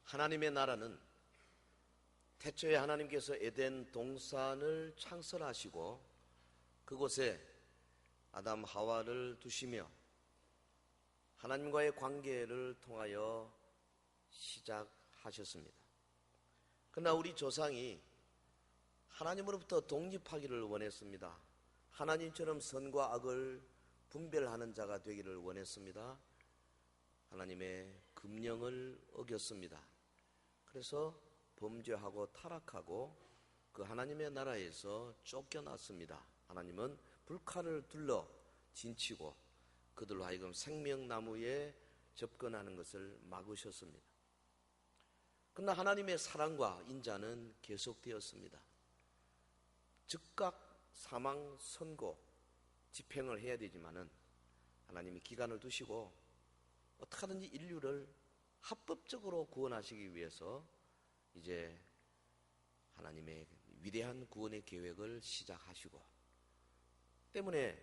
하나님의 나라는 태초에 하나님께서 에덴 동산을 창설하시고 그곳에 아담 하와를 두시며 하나님과의 관계를 통하여 시작하셨습니다. 그러나 우리 조상이 하나님으로부터 독립하기를 원했습니다. 하나님처럼 선과 악을 분별하는 자가 되기를 원했습니다. 하나님의 금령을 어겼습니다. 그래서 범죄하고 타락하고 그 하나님의 나라에서 쫓겨났습니다. 하나님은 불칼을 둘러 진치고 그들로 하여금 생명나무에 접근하는 것을 막으셨습니다. 그러나 하나님의 사랑과 인자는 계속되었습니다. 즉각 사망 선고 집행을 해야 되지만은 하나님이 기간을 두시고 어떻게 하든지 인류를 합법적으로 구원하시기 위해서 이제 하나님의 위대한 구원의 계획을 시작하시고 때문에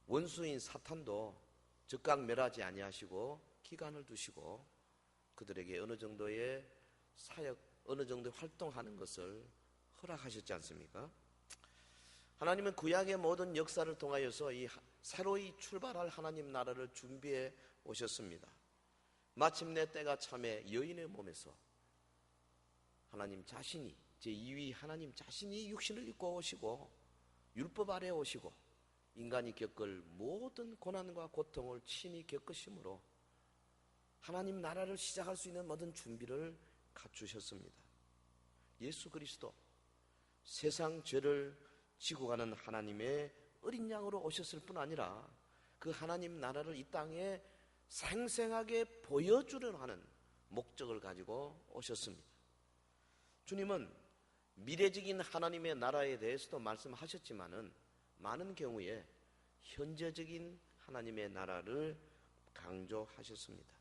원수인 사탄도 즉각 멸하지 아니하시고 기간을 두시고 그들에게 어느 정도의 사역, 어느 정도의 활동하는 것을 허락하셨지 않습니까? 하나님은 구약의 모든 역사를 통하여서 이 새로이 출발할 하나님 나라를 준비해 오셨습니다. 마침내 때가 참에 여인의 몸에서 하나님 자신이 제2위 하나님 자신이 육신을 입고 오시고 율법 아래 오시고 인간이 겪을 모든 고난과 고통을 친히 겪으심으로 하나님 나라를 시작할 수 있는 모든 준비를 갖추셨습니다. 예수 그리스도 세상 죄를 지고 가는 하나님의 어린 양으로 오셨을 뿐 아니라 그 하나님 나라를 이 땅에 생생하게 보여주려 하는 목적을 가지고 오셨습니다. 주님은 미래적인 하나님의 나라에 대해서도 말씀하셨지만은 많은 경우에 현재적인 하나님의 나라를 강조하셨습니다.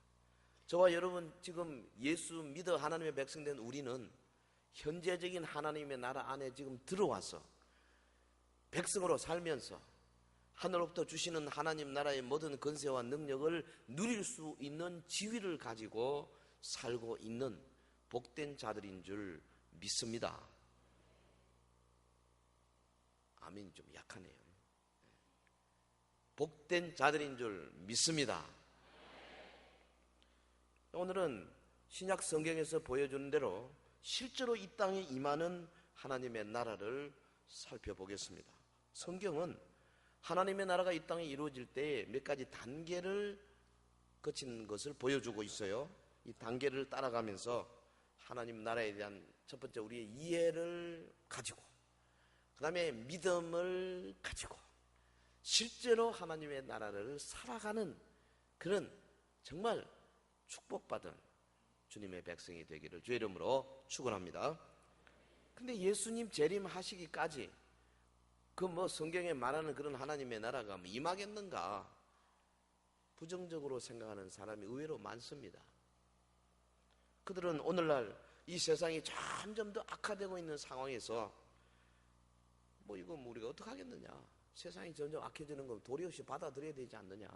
저와 여러분 지금 예수 믿어 하나님의 백성된 우리는 현재적인 하나님의 나라 안에 지금 들어와서 백성으로 살면서 하늘로부터 주시는 하나님 나라의 모든 권세와 능력을 누릴 수 있는 지위를 가지고 살고 있는 복된 자들인 줄 믿습니다. 아멘이 좀 약하네요. 복된 자들인 줄 믿습니다. 오늘은 신약 성경에서 보여주는 대로 실제로 이 땅에 임하는 하나님의 나라를 살펴보겠습니다. 성경은 하나님의 나라가 이 땅에 이루어질 때 몇 가지 단계를 거친 것을 보여주고 있어요. 이 단계를 따라가면서 하나님 나라에 대한 첫 번째 우리의 이해를 가지고 그 다음에 믿음을 가지고 실제로 하나님의 나라를 살아가는 그런 정말 축복받은 주님의 백성이 되기를 주의 이름으로 축원합니다. 근데 예수님 재림하시기까지 그 성경에 말하는 그런 하나님의 나라가 임하겠는가 부정적으로 생각하는 사람이 의외로 많습니다. 그들은 오늘날 이 세상이 점점 더 악화되고 있는 상황에서 이거 우리가 어떻게 하겠느냐, 세상이 점점 악해지는 걸 도리 없이 받아들여야 되지 않느냐,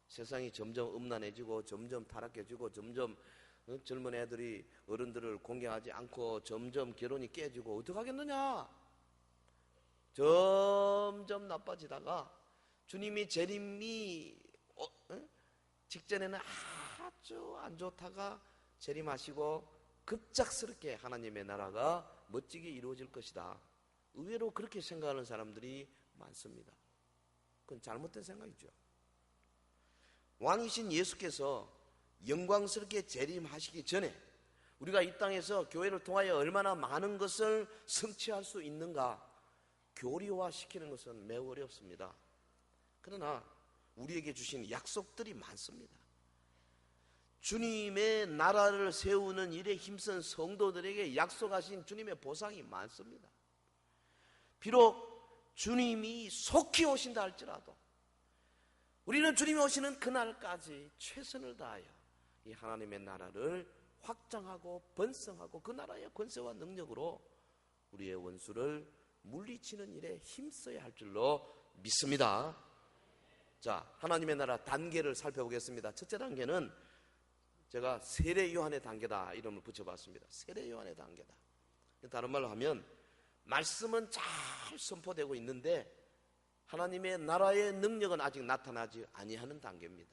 세상이 점점 음란해지고 점점 타락해지고 점점 젊은 애들이 어른들을 공경하지 않고 점점 결혼이 깨지고 어떻게 하겠느냐, 점점 나빠지다가 주님이 재림이 직전에는 아주 안 좋다가 재림하시고 급작스럽게 하나님의 나라가 멋지게 이루어질 것이다. 의외로 그렇게 생각하는 사람들이 많습니다. 그건 잘못된 생각이죠. 왕이신 예수께서 영광스럽게 재림하시기 전에 우리가 이 땅에서 교회를 통하여 얼마나 많은 것을 성취할 수 있는가 교리화시키는 것은 매우 어렵습니다. 그러나 우리에게 주신 약속들이 많습니다. 주님의 나라를 세우는 일에 힘쓴 성도들에게 약속하신 주님의 보상이 많습니다. 비록 주님이 속히 오신다 할지라도 우리는 주님이 오시는 그날까지 최선을 다하여 이 하나님의 나라를 확장하고 번성하고 그 나라의 권세와 능력으로 우리의 원수를 물리치는 일에 힘써야 할 줄로 믿습니다. 자, 하나님의 나라 단계를 살펴보겠습니다. 첫째 단계는 제가 세례 요한의 단계다 이름을 붙여봤습니다. 세례 요한의 단계다. 다른 말로 하면 말씀은 잘 선포되고 있는데 하나님의 나라의 능력은 아직 나타나지 아니하는 단계입니다.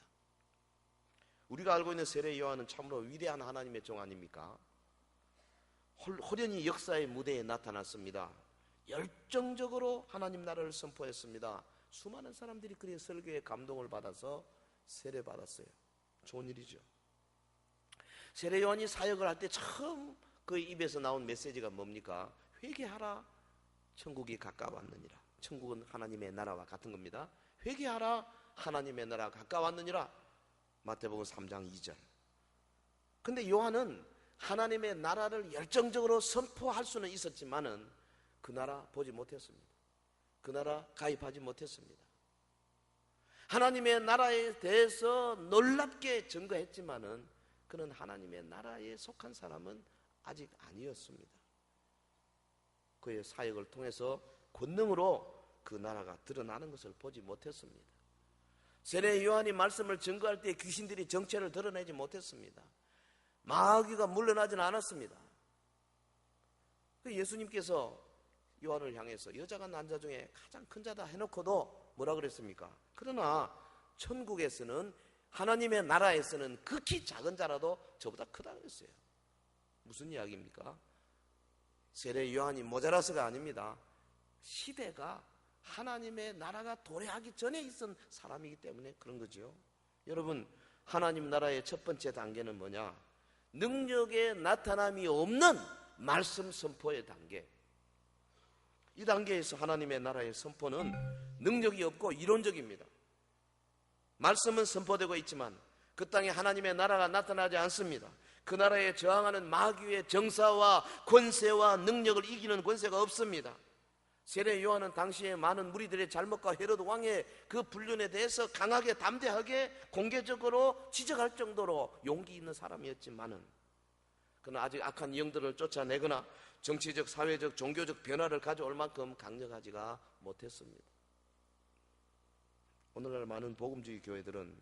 우리가 알고 있는 세례 요한은 참으로 위대한 하나님의 종 아닙니까? 호련히 역사의 무대에 나타났습니다. 열정적으로 하나님 나라를 선포했습니다. 수많은 사람들이 그의 설교에 감동을 받아서 세례받았어요. 좋은 일이죠. 세례 요한이 사역을 할 때 처음 그 입에서 나온 메시지가 뭡니까? 회개하라, 천국이 가까웠느니라. 천국은 하나님의 나라와 같은 겁니다. 회개하라, 하나님의 나라가 가까웠느니라. 마태복음 3장 2절. 근데 요한은 하나님의 나라를 열정적으로 선포할 수는 있었지만은 그 나라 보지 못했습니다. 그 나라 가입하지 못했습니다. 하나님의 나라에 대해서 놀랍게 증거했지만은 그는 하나님의 나라에 속한 사람은 아직 아니었습니다. 그의 사역을 통해서 권능으로 그 나라가 드러나는 것을 보지 못했습니다. 세례 요한이 말씀을 증거할 때 귀신들이 정체를 드러내지 못했습니다. 마귀가 물러나지는 않았습니다. 예수님께서 요한을 향해서 여자가 난 자 중에 가장 큰 자다 해놓고도 뭐라 그랬습니까? 그러나 천국에서는 하나님의 나라에서는 극히 작은 자라도 저보다 크다 그랬어요. 무슨 이야기입니까? 세례 요한이 모자라서가 아닙니다. 시대가 하나님의 나라가 도래하기 전에 있던 사람이기 때문에 그런 거죠. 여러분, 하나님 나라의 첫 번째 단계는 뭐냐? 능력의 나타남이 없는 말씀 선포의 단계. 이 단계에서 하나님의 나라의 선포는 능력이 없고 이론적입니다. 말씀은 선포되고 있지만 그 땅에 하나님의 나라가 나타나지 않습니다. 그 나라에 저항하는 마귀의 정사와 권세와 능력을 이기는 권세가 없습니다. 세례 요한은 당시에 많은 무리들의 잘못과 헤로드 왕의 그 불륜에 대해서 강하게 담대하게 공개적으로 지적할 정도로 용기 있는 사람이었지만은 그는 아직 악한 영들을 쫓아내거나 정치적, 사회적, 종교적 변화를 가져올 만큼 강력하지가 못했습니다. 오늘날 많은 복음주의 교회들은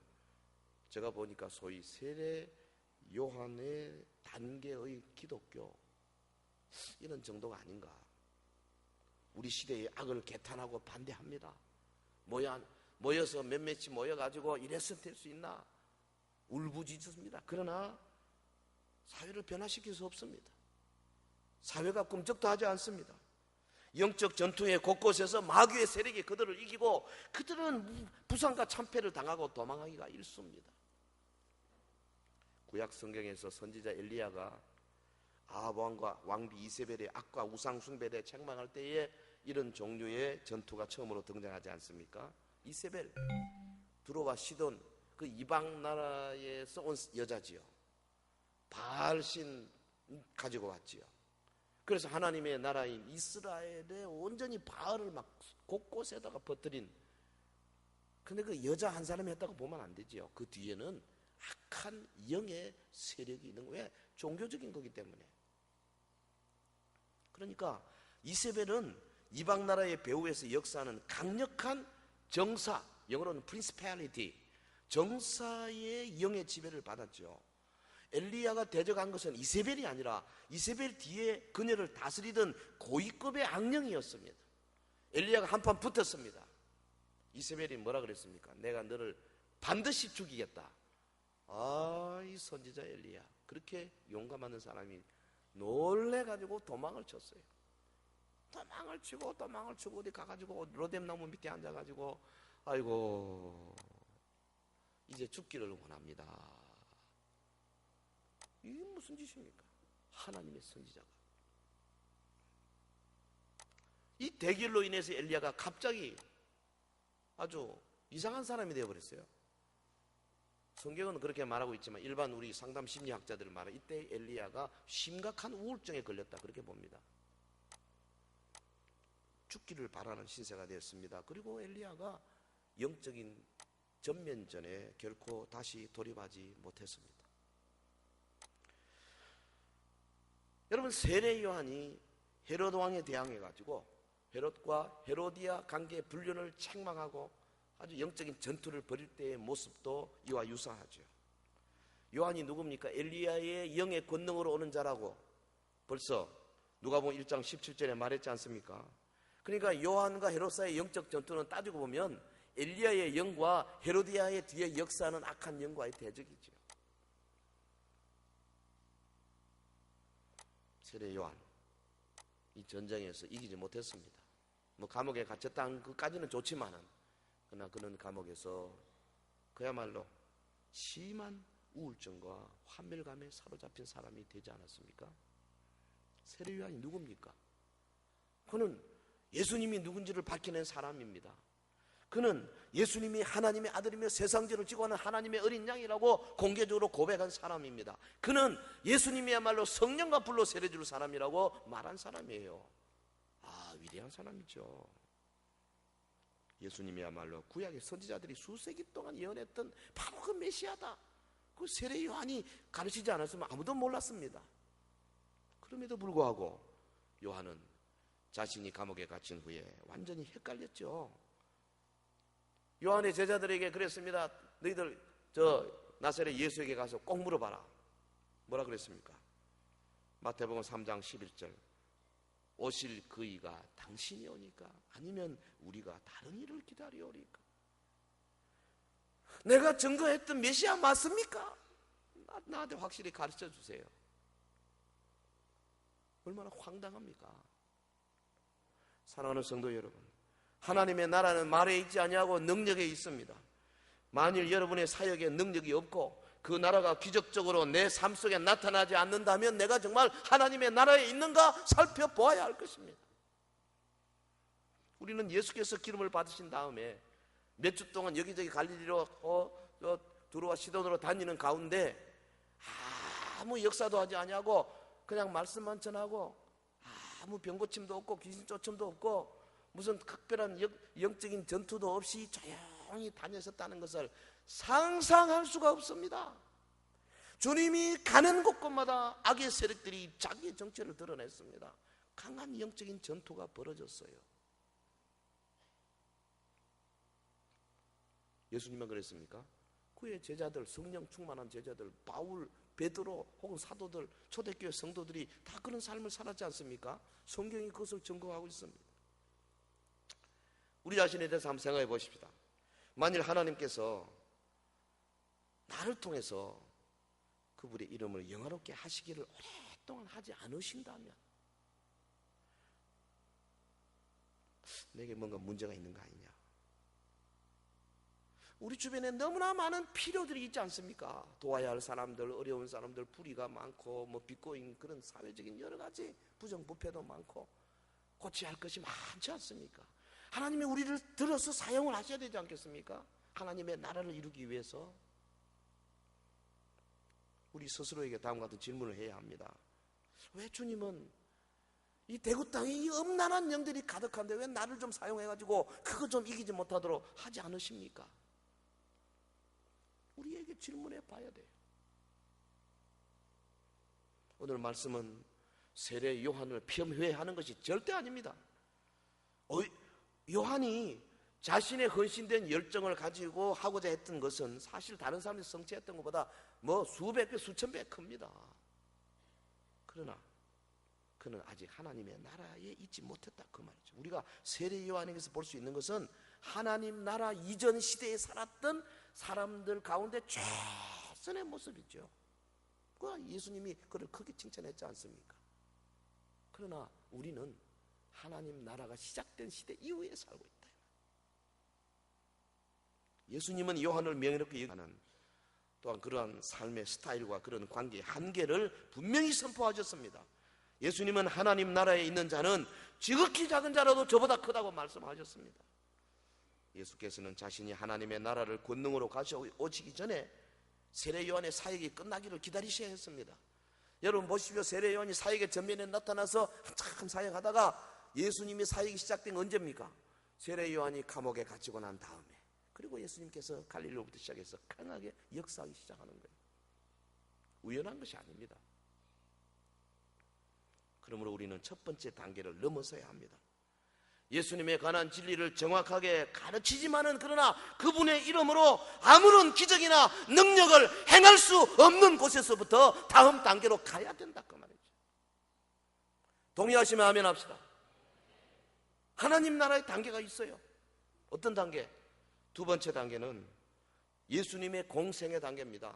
제가 보니까 소위 세례 요한의 단계의 기독교 이런 정도가 아닌가. 우리 시대의 악을 개탄하고 반대합니다. 모여서 몇몇이 모여가지고 이래서 될 수 있나? 울부짖습니다. 그러나 사회를 변화시킬 수 없습니다. 사회가 꿈쩍도 하지 않습니다. 영적 전투의 곳곳에서 마귀의 세력이 그들을 이기고 그들은 부상과 참패를 당하고 도망하기가 일쑤입니다. 구약 성경에서 선지자 엘리야가 아합 왕과 왕비 이세벨의 악과 우상 숭배에 책망할 때에 이런 종류의 전투가 처음으로 등장하지 않습니까? 이세벨, 두로와 시돈, 그 이방 나라에서 온 여자지요. 바알신 가지고 왔지요. 그래서 하나님의 나라인 이스라엘에 온전히 바알을 막 곳곳에다가 퍼뜨린. 근데 그 여자 한 사람이 했다고 보면 안 되지요. 그 뒤에는 악한 영의 세력이 있는 거예요. 종교적인 거기 때문에. 그러니까 이세벨은 이방 나라의 배후에서 역사하는 강력한 정사, 영어로는 principality, 정사의 영의 지배를 받았죠. 엘리야가 대적한 것은 이세벨이 아니라 이세벨 뒤에 그녀를 다스리던 고위급의 악령이었습니다. 엘리야가 한판 붙었습니다. 이세벨이 뭐라 그랬습니까? 내가 너를 반드시 죽이겠다. 이 선지자 엘리야, 그렇게 용감한 사람이 놀래가지고 도망을 쳤어요. 도망을 치고 어디 가가지고 로뎀나무 밑에 앉아가지고 아이고 이제 죽기를 원합니다. 이게 무슨 짓입니까? 하나님의 선지자가. 이 대결로 인해서 엘리야가 갑자기 아주 이상한 사람이 되어버렸어요. 성경은 그렇게 말하고 있지만 일반 우리 상담 심리학자들 말은 이때 엘리야가 심각한 우울증에 걸렸다 그렇게 봅니다. 죽기를 바라는 신세가 되었습니다. 그리고 엘리야가 영적인 전면전에 결코 다시 돌입하지 못했습니다. 여러분, 세례 요한이 헤로드 왕에 대항해 가지고 헤롯과 헤로디아 관계 불륜을 책망하고 아주 영적인 전투를 벌일 때의 모습도 이와 유사하죠. 요한이 누굽니까? 엘리야의 영의 권능으로 오는 자라고 벌써 누가복음 1장 17절에 말했지 않습니까? 그러니까 요한과 헤롯사의 영적 전투는 따지고 보면 엘리야의 영과 헤로디아의 뒤에 역사하는 악한 영과의 대적이죠. 세례 요한 이 전쟁에서 이기지 못했습니다. 뭐 감옥에 갇혔다는 것까지는 좋지만은 그러나 그는 감옥에서 그야말로 심한 우울증과 환멸감에 사로잡힌 사람이 되지 않았습니까? 세례 요한이 누굽니까? 그는 예수님이 누군지를 밝혀낸 사람입니다. 그는 예수님이 하나님의 아들이며 세상죄를 지고 하는 하나님의 어린 양이라고 공개적으로 고백한 사람입니다. 그는 예수님이야말로 성령과 불로 세례줄 사람이라고 말한 사람이에요. 위대한 사람이죠. 예수님이야말로 구약의 선지자들이 수세기 동안 예언했던 바로 그 메시아다. 그 세례 요한이 가르치지 않았으면 아무도 몰랐습니다. 그럼에도 불구하고 요한은 자신이 감옥에 갇힌 후에 완전히 헷갈렸죠. 요한의 제자들에게 그랬습니다. 너희들 나사렛 예수에게 가서 꼭 물어봐라. 뭐라 그랬습니까? 마태복음 3장 11절 오실 그이가 당신이 오니까 아니면 우리가 다른 일을 기다리오리까? 내가 증거했던 메시아 맞습니까? 나한테 확실히 가르쳐 주세요. 얼마나 황당합니까? 사랑하는 성도 여러분, 하나님의 나라는 말에 있지 아니하고 능력에 있습니다. 만일 여러분의 사역에 능력이 없고 그 나라가 기적적으로 내 삶 속에 나타나지 않는다면 내가 정말 하나님의 나라에 있는가 살펴보아야 할 것입니다. 우리는 예수께서 기름을 받으신 다음에 몇 주 동안 여기저기 갈릴리로 두루와 시돈으로 다니는 가운데 아무 역사도 하지 아니하고 그냥 말씀만 전하고 아무 병고침도 없고 귀신 쫓음도 없고 무슨 특별한 영적인 전투도 없이 조용히 다녔었다는 것을 상상할 수가 없습니다. 주님이 가는 곳곳마다 악의 세력들이 자기의 정체를 드러냈습니다. 강한 영적인 전투가 벌어졌어요. 예수님만 그랬습니까? 그의 제자들, 성령 충만한 제자들, 바울, 베드로 혹은 사도들, 초대교회 성도들이 다 그런 삶을 살았지 않습니까? 성경이 그것을 증거하고 있습니다. 우리 자신에 대해서 한번 생각해 보십시다. 만일 하나님께서 나를 통해서 그분의 이름을 영화롭게 하시기를 오랫동안 하지 않으신다면 내게 뭔가 문제가 있는 거 아니냐? 우리 주변에 너무나 많은 필요들이 있지 않습니까? 도와야 할 사람들, 어려운 사람들, 불의가 많고 뭐 빚고인 그런 사회적인 여러 가지 부정부패도 많고 고쳐야 할 것이 많지 않습니까? 하나님이 우리를 들어서 사용을 하셔야 되지 않겠습니까? 하나님의 나라를 이루기 위해서 우리 스스로에게 다음과 같은 질문을 해야 합니다. 왜 주님은 이 대구 땅에 이 엄난한 영들이 가득한데 왜 나를 좀 사용해가지고 그거 좀 이기지 못하도록 하지 않으십니까? 우리에게 질문해 봐야 돼요. 오늘 말씀은 세례 요한을 폄훼하는 것이 절대 아닙니다. 요한이 자신의 헌신된 열정을 가지고 하고자 했던 것은 사실 다른 사람이 성취했던 것보다 뭐 수백 배, 수천 배 큽니다. 그러나 그는 아직 하나님의 나라에 있지 못했다 그 말이죠. 우리가 세례 요한에게서 볼 수 있는 것은 하나님 나라 이전 시대에 살았던 사람들 가운데 최선의 모습이죠. 그 예수님이 그를 크게 칭찬했지 않습니까? 그러나 우리는 하나님 나라가 시작된 시대 이후에 살고 있다. 예수님은 요한을 명예롭게 여기는 또한 그러한 삶의 스타일과 그런 관계의 한계를 분명히 선포하셨습니다. 예수님은 하나님 나라에 있는 자는 지극히 작은 자라도 저보다 크다고 말씀하셨습니다. 예수께서는 자신이 하나님의 나라를 권능으로 가져오시기 전에 세례 요한의 사역이 끝나기를 기다리셔야 했습니다. 여러분 보십시오. 세례 요한이 사역의 전면에 나타나서 한참 사역하다가 예수님이 사역이 시작된 건 언제입니까? 세례 요한이 감옥에 갇히고 난 다음에, 그리고 예수님께서 갈릴리로부터 시작해서 강하게 역사하기 시작하는 거예요. 우연한 것이 아닙니다. 그러므로 우리는 첫 번째 단계를 넘어서야 합니다. 예수님에 관한 진리를 정확하게 가르치지만은 그러나 그분의 이름으로 아무런 기적이나 능력을 행할 수 없는 곳에서부터 다음 단계로 가야 된다 그 말이죠. 동의하시면 아멘 합시다. 하나님 나라의 단계가 있어요. 어떤 단계? 두 번째 단계는 예수님의 공생의 단계입니다.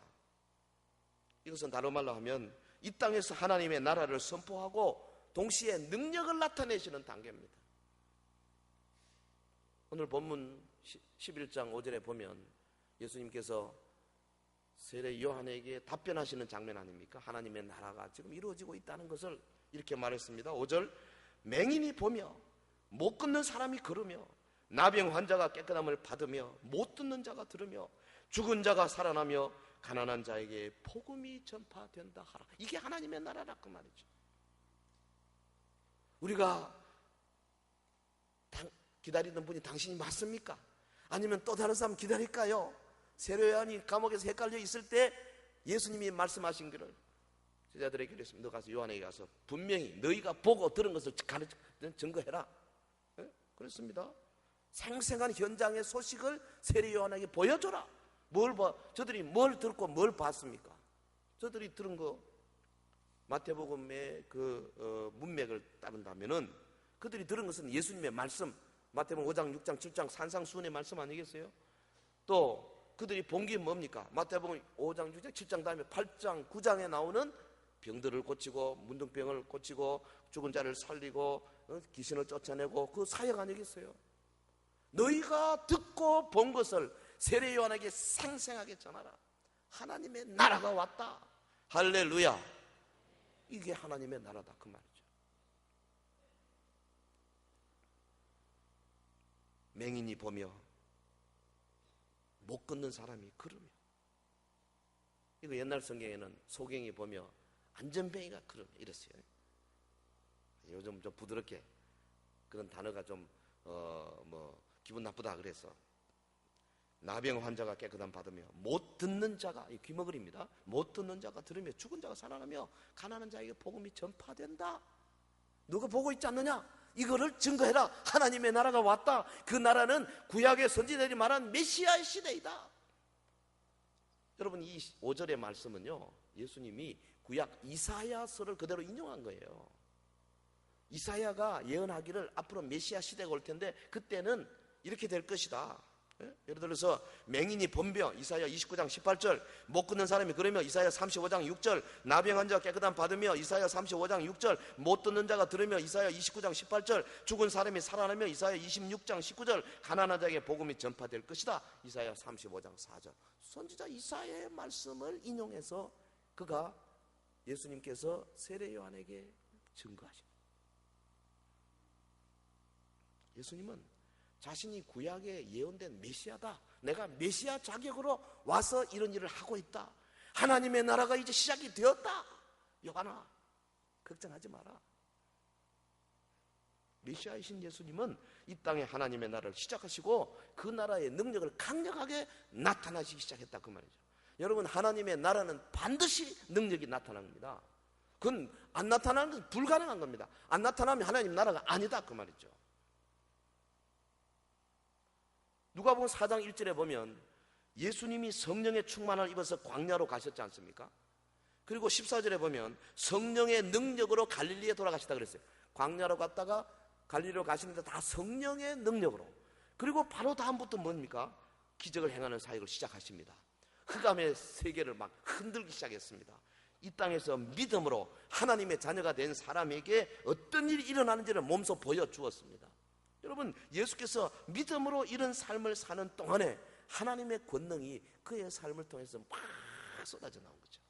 이것은 다른 말로 하면 이 땅에서 하나님의 나라를 선포하고 동시에 능력을 나타내시는 단계입니다. 오늘 본문 11장 5절에 보면 예수님께서 세례 요한에게 답변하시는 장면 아닙니까? 하나님의 나라가 지금 이루어지고 있다는 것을 이렇게 말했습니다. 5절, 맹인이 보며 못 걷는 사람이 걸으며 나병 환자가 깨끗함을 받으며 못 듣는 자가 들으며 죽은 자가 살아나며 가난한 자에게 복음이 전파된다 하라. 이게 하나님의 나라라 그 말이죠. 우리가 기다리던 분이 당신이 맞습니까? 아니면 또 다른 사람 기다릴까요? 세례 요한이 감옥에서 헷갈려 있을 때 예수님이 말씀하신 것을 제자들에게 그랬습니다. 너 가서 요한에게 가서 분명히 너희가 보고 들은 것을 증거해라. 네? 그렇습니다. 생생한 현장의 소식을 세례 요한에게 보여줘라. 뭘 봐? 저들이 뭘 듣고 뭘 봤습니까? 저들이 들은 거 마태복음의 그 문맥을 따른다면은 그들이 들은 것은 예수님의 말씀, 마태복음 5장, 6장, 7장 산상수훈의 말씀 아니겠어요? 또 그들이 본 게 뭡니까? 마태복음 5장, 6장, 7장 다음에 8장, 9장에 나오는 병들을 고치고 문둥병을 고치고 죽은 자를 살리고 귀신을 쫓아내고 그 사역 아니겠어요? 너희가 듣고 본 것을 세례 요한에게 생생하게 전하라. 하나님의 나라가 왔다. 할렐루야. 이게 하나님의 나라다 그 말이죠. 맹인이 보며 못 걷는 사람이 걸으며, 이거 옛날 성경에는 소경이 보며 안전뱅이가 걸으며 이랬어요. 요즘 좀 부드럽게 그런 단어가 좀 기분 나쁘다 그래서 나병 환자가 깨끗함 받으며 못 듣는 자가, 귀머거리입니다. 못 듣는 자가 들으며 죽은 자가 살아나며 가난한 자에게 복음이 전파된다. 누가 보고 있지 않느냐? 이거를 증거해라. 하나님의 나라가 왔다. 그 나라는 구약의 선지자들이 말한 메시아의 시대이다. 여러분, 이 5절의 말씀은요, 예수님이 구약 이사야서를 그대로 인용한 거예요. 이사야가 예언하기를 앞으로 메시아 시대가 올 텐데 그때는 이렇게 될 것이다. 예를 들어서 맹인이 번병 이사야 29장 18절, 못 걷는 사람이 그러며 이사야 35장 6절, 나병 환자가 깨끗함 받으며 이사야 35장 6절, 못 듣는 자가 들으며 이사야 29장 18절, 죽은 사람이 살아나며 이사야 26장 19절, 가난한 자에게 복음이 전파될 것이다. 이사야 35장 4절. 선지자 이사야의 말씀을 인용해서 그가 예수님께서 세례 요한에게 증거하십니다. 예수님은 자신이 구약에 예언된 메시아다. 내가 메시아 자격으로 와서 이런 일을 하고 있다. 하나님의 나라가 이제 시작이 되었다. 요한아, 걱정하지 마라. 메시아이신 예수님은 이 땅에 하나님의 나라를 시작하시고 그 나라의 능력을 강력하게 나타나시기 시작했다 그 말이죠. 여러분, 하나님의 나라는 반드시 능력이 나타납니다. 그건 안 나타나는 것은 불가능한 겁니다. 안 나타나면 하나님 나라가 아니다 그 말이죠. 누가복음 4장 1절에 보면 예수님이 성령의 충만을 입어서 광야로 가셨지 않습니까? 그리고 14절에 보면 성령의 능력으로 갈릴리에 돌아가시다 그랬어요. 광야로 갔다가 갈릴리로 가시는데 다 성령의 능력으로. 그리고 바로 다음부터 뭡니까? 기적을 행하는 사역을 시작하십니다. 흑암의 세계를 막 흔들기 시작했습니다. 이 땅에서 믿음으로 하나님의 자녀가 된 사람에게 어떤 일이 일어나는지를 몸소 보여주었습니다. 여러분, 예수께서 믿음으로 이런 삶을 사는 동안에 하나님의 권능이 그의 삶을 통해서 막 쏟아져 나온 거죠.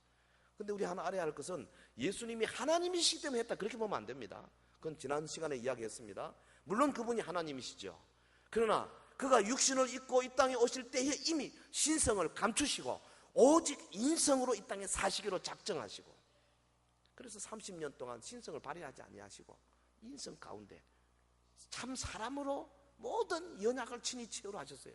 근데 우리 하나 알아야 할 것은 예수님이 하나님이시기 때문에 했다, 그렇게 보면 안 됩니다. 그건 지난 시간에 이야기했습니다. 물론 그분이 하나님이시죠. 그러나 그가 육신을 입고 이 땅에 오실 때에 이미 신성을 감추시고 오직 인성으로 이 땅에 사시기로 작정하시고, 그래서 30년 동안 신성을 발휘하지 아니하시고 인성 가운데 참 사람으로 모든 연약을 친히 치유로 하셨어요.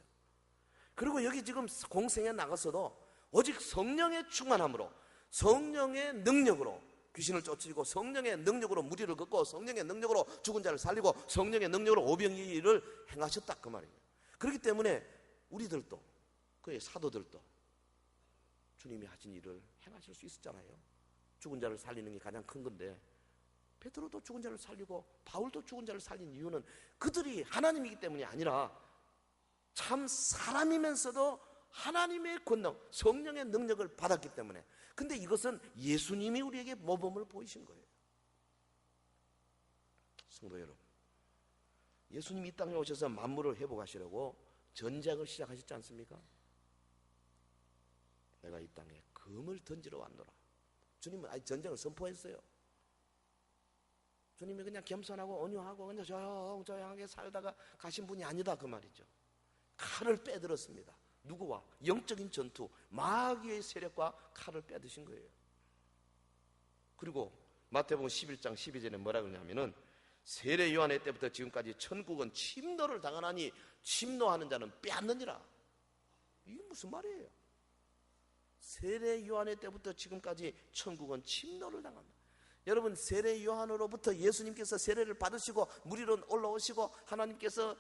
그리고 여기 지금 공생에 나가서도 오직 성령의 충만함으로 성령의 능력으로 귀신을 쫓으시고 성령의 능력으로 무리를 걷고 성령의 능력으로 죽은 자를 살리고 성령의 능력으로 오병이를 행하셨다 그 말이에요. 그렇기 때문에 우리들도 그의 사도들도 주님이 하신 일을 행하실 수 있었잖아요. 죽은 자를 살리는 게 가장 큰 건데 베드로도 죽은 자를 살리고 바울도 죽은 자를 살린 이유는 그들이 하나님이기 때문이 아니라 참 사람이면서도 하나님의 권능, 성령의 능력을 받았기 때문에. 근데 이것은 예수님이 우리에게 모범을 보이신 거예요. 성도 여러분, 예수님이 이 땅에 오셔서 만물을 회복하시려고 전쟁을 시작하셨지 않습니까? 내가 이 땅에 금을 던지러 왔노라. 주님은 아직 전쟁을 선포했어요. 주님이 그냥 겸손하고 온유하고 그냥 조용조용하게 살다가 가신 분이 아니다 그 말이죠. 칼을 빼들었습니다. 누구와? 영적인 전투, 마귀의 세력과 칼을 빼드신 거예요. 그리고 마태복음 11장 12절에 뭐라 그러냐면은 세례 요한의 때부터 지금까지 천국은 침노를 당하나니 침노하는 자는 빼앗느니라. 이게 무슨 말이에요? 세례 요한의 때부터 지금까지 천국은 침노를 당한다. 여러분, 세례 요한으로부터 예수님께서 세례를 받으시고 무리로 올라오시고 하나님께서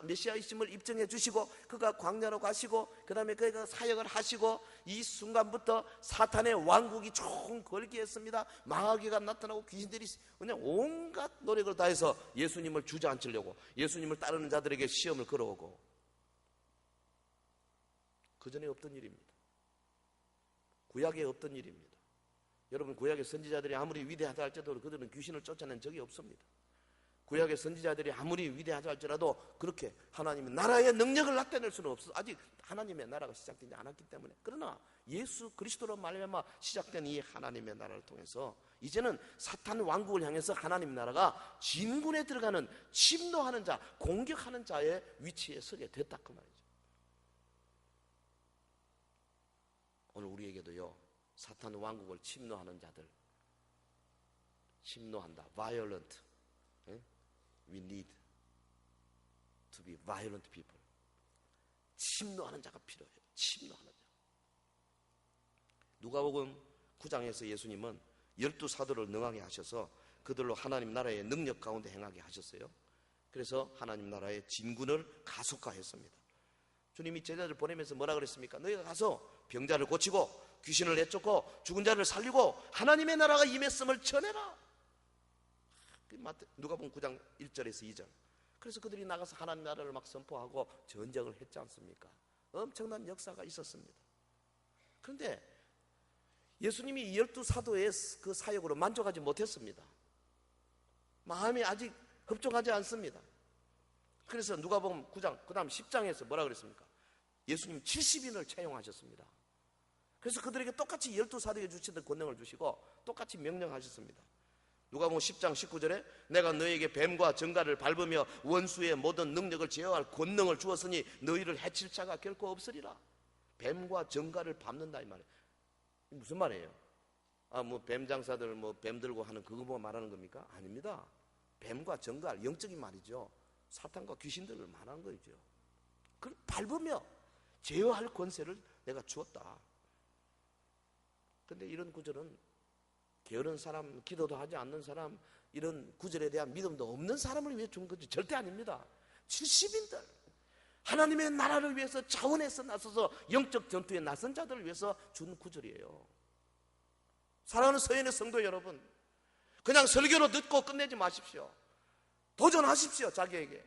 메시아이심을 입증해 주시고 그가 광야로 가시고 그 다음에 그가 사역을 하시고 이 순간부터 사탄의 왕국이 총 걸게 했습니다. 마귀가 나타나고 귀신들이 그냥 온갖 노력을 다해서 예수님을 주저앉히려고 예수님을 따르는 자들에게 시험을 걸어오고 그 전에 없던 일입니다. 구약에 없던 일입니다. 여러분, 구약의 선지자들이 아무리 위대하다 할지라도 그들은 귀신을 쫓아낸 적이 없습니다. 구약의 선지자들이 아무리 위대하다 할지라도 그렇게 하나님의 나라의 능력을 나타낼 수는 없어. 아직 하나님의 나라가 시작되지 않았기 때문에. 그러나 예수 그리스도로 말미암아 시작된 이 하나님의 나라를 통해서 이제는 사탄 왕국을 향해서 하나님 나라가 진군에 들어가는 침노하는 자, 공격하는 자의 위치에 서게 됐다 그 말이죠. 오늘 우리에게도요, 사탄 왕국을 침노하는 자들, 침노한다, violent. We need to be violent people. 침노하는 자가 필요해요. 침노하는 자. 누가복음 9장에서 예수님은 12사도를 능하게 하셔서 그들로 하나님 나라의 능력 가운데 행하게 하셨어요. 그래서 하나님 나라의 진군을 가속화했습니다. 주님이 제자들 보내면서 뭐라 그랬습니까? 너희가 가서 병자를 고치고 귀신을 내쫓고 죽은 자를 살리고 하나님의 나라가 임했음을 전해라. 누가복음 9장 1절에서 2절. 그래서 그들이 나가서 하나님 나라를 막 선포하고 전쟁을 했지 않습니까? 엄청난 역사가 있었습니다. 그런데 예수님이 12사도의 그 사역으로 만족하지 못했습니다. 마음이 아직 흡족하지 않습니다. 그래서 누가복음 9장 그 다음 10장에서 뭐라 그랬습니까? 예수님 70인을 채용하셨습니다. 그래서 그들에게 똑같이 12사도에 주시던 권능을 주시고 똑같이 명령하셨습니다. 누가복음 10장 19절에 내가 너희에게 뱀과 정갈을 밟으며 원수의 모든 능력을 제어할 권능을 주었으니 너희를 해칠 자가 결코 없으리라. 뱀과 정갈을 밟는다 이 말이에요. 무슨 말이에요? 뭐 뱀 장사들 뭐 뱀 들고 하는 그거 말하는 겁니까? 아닙니다. 뱀과 정갈, 영적인 말이죠. 사탄과 귀신들을 말하는 거죠. 그걸 밟으며 제어할 권세를 내가 주었다. 근데 이런 구절은 게으른 사람, 기도도 하지 않는 사람, 이런 구절에 대한 믿음도 없는 사람을 위해 준 거죠. 절대 아닙니다. 70인들, 하나님의 나라를 위해서 자원해서 나서서 영적 전투에 나선 자들을 위해서 준 구절이에요. 사랑하는 서연의 성도 여러분, 그냥 설교로 듣고 끝내지 마십시오. 도전하십시오. 자기에게.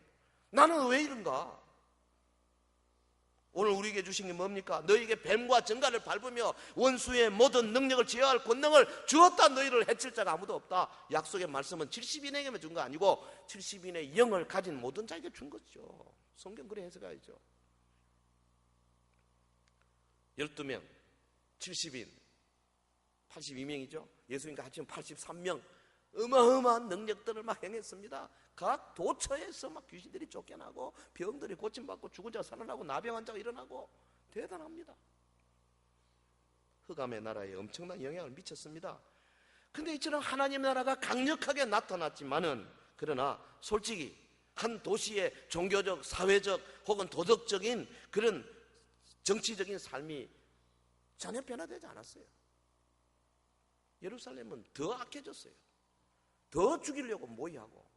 나는 왜 이런가? 오늘 우리에게 주신 게 뭡니까? 너희에게 뱀과 정갈을 밟으며 원수의 모든 능력을 제어할 권능을 주었다. 너희를 해칠 자가 아무도 없다. 약속의 말씀은 70인에게만 준 거 아니고 70인의 영을 가진 모든 자에게 준 거죠. 성경 그래 해석하죠. 12명, 70인, 82명이죠. 예수님과 같이 83명. 어마어마한 능력들을 막 행했습니다. 각 도처에서 막 귀신들이 쫓겨나고 병들이 고침받고 죽은 자가 살아나고 나병 환자가 일어나고 대단합니다. 흑암의 나라에 엄청난 영향을 미쳤습니다. 근데 이처럼 하나님의 나라가 강력하게 나타났지만은 그러나 솔직히 한 도시의 종교적, 사회적 혹은 도덕적인 그런 정치적인 삶이 전혀 변화되지 않았어요. 예루살렘은 더 악해졌어요. 더 죽이려고 모의하고.